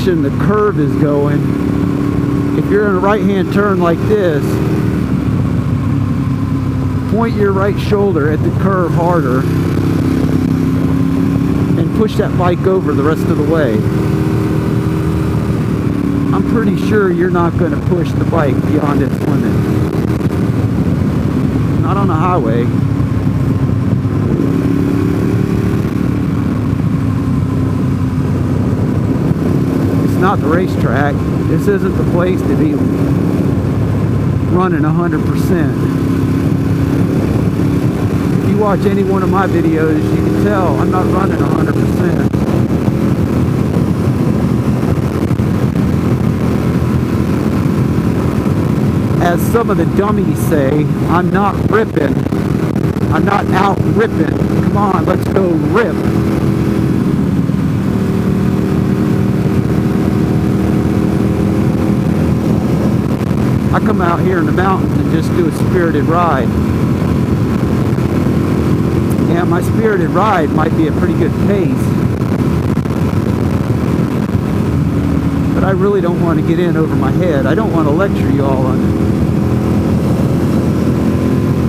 direction the curve is going. If you're in a right-hand turn like this, point your right shoulder at the curve harder and push that bike over the rest of the way. I'm pretty sure you're not going to push the bike beyond its limit. Not on the highway. It's not the racetrack. This isn't the place to be running 100%. If you watch any one of my videos, you can tell I'm not running 100%. As some of the dummies say, I'm not ripping. I'm not out ripping. Come on, let's go rip. I come out here in the mountains and just do a spirited ride. Yeah, my spirited ride might be a pretty good pace, but I really don't want to get in over my head. I don't want to lecture you all on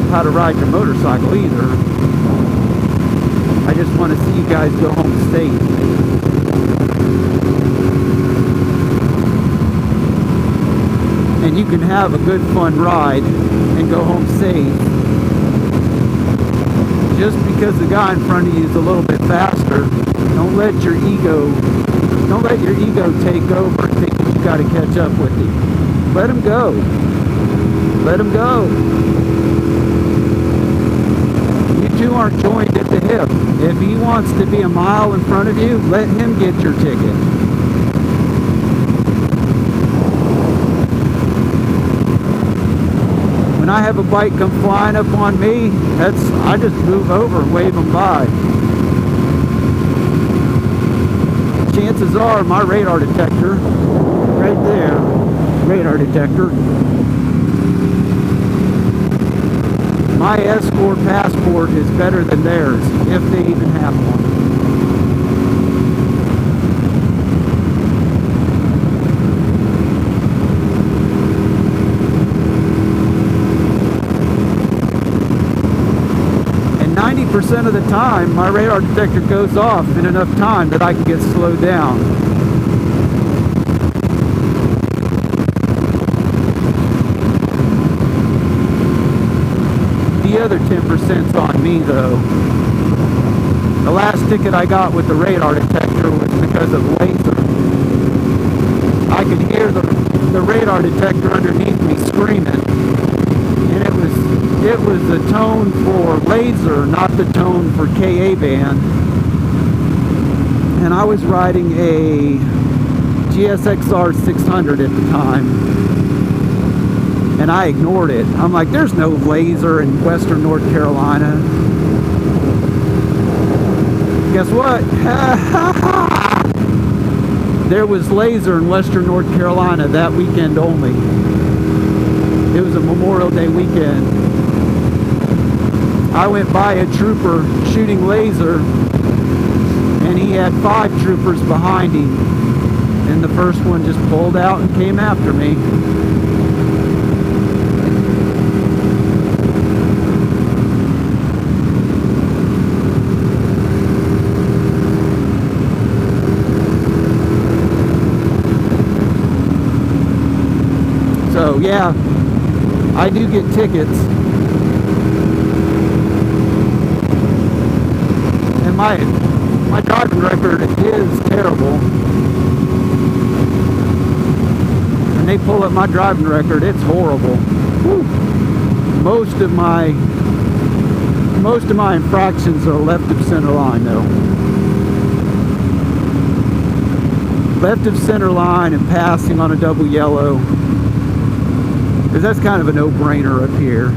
how to ride your motorcycle either. I just want to see you guys go home safe. And you can have a good fun ride and go home safe. Just because the guy in front of you is a little bit faster, don't let your ego take over and think that you got to catch up with him. Let him go. Let him go. You two aren't joined at the hip. If he wants to be a mile in front of you, let him get your ticket. When I have a bike come flying up on me, I just move over and wave them by. Chances are my radar detector, right there, radar detector, my Escort passport is better than theirs, if they even have one. And 90% of the time, my radar detector goes off in enough time that I can get slowed down. The other 10%'s on me though. The last ticket I got with the radar detector was because of laser. I could hear the radar detector underneath me screaming. And it was the tone for laser, not the tone for KA band. And I was riding a GSXR 600 at the time. And I ignored it. I'm like, there's no laser in western North Carolina. Guess what? There was laser in western North Carolina that weekend only. It was a Memorial Day weekend. I went by a trooper shooting laser, and he had 5 troopers behind him. And the first one just pulled out and came after me. So yeah, I do get tickets, and my driving record is terrible. When they pull up my driving record, it's horrible. Whew. Most of my infractions are left of center line though. Left of center line and passing on a double yellow. Because that's kind of a no-brainer up here.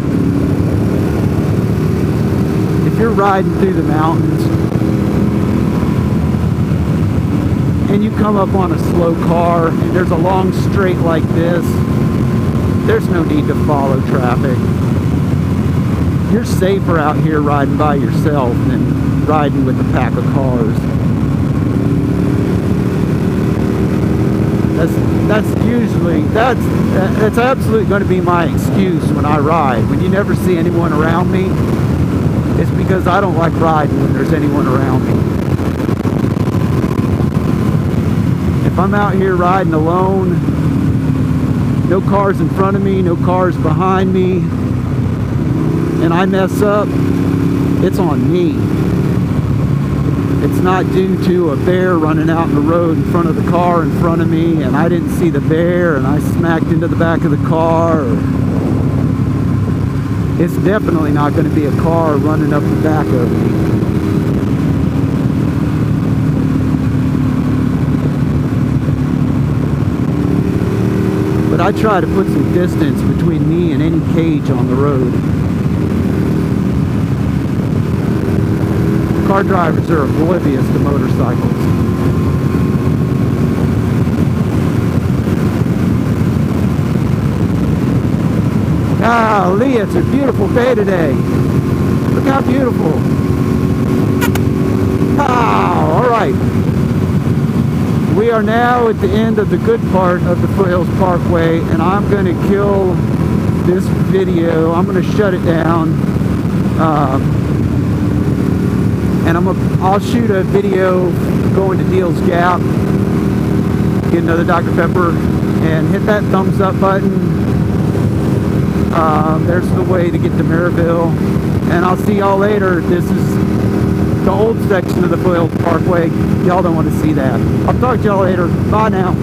If you're riding through the mountains and you come up on a slow car and there's a long straight like this, there's no need to follow traffic. You're safer out here riding by yourself than riding with a pack of cars. That's absolutely going to be my excuse when I ride. When you never see anyone around me, it's because I don't like riding when there's anyone around me. If I'm out here riding alone, no cars in front of me, no cars behind me, and I mess up, it's on me. It's not due to a bear running out in the road in front of the car in front of me and I didn't see the bear and I smacked into the back of the car. It's definitely not going to be a car running up the back of me. But I try to put some distance between me and any cage on the road. Car drivers are oblivious to motorcycles. Golly, it's a beautiful day today. Look how beautiful. Wow, all right. We are now at the end of the good part of the Foothills Parkway, and I'm going to kill this video. I'm going to shut it down. And I'll shoot a video going to Deal's Gap, get another Dr. Pepper, and hit that thumbs up button. There's the way to get to Maryville. And I'll see y'all later. This is the old section of the Foothills Parkway. Y'all don't want to see that. I'll talk to y'all later. Bye now.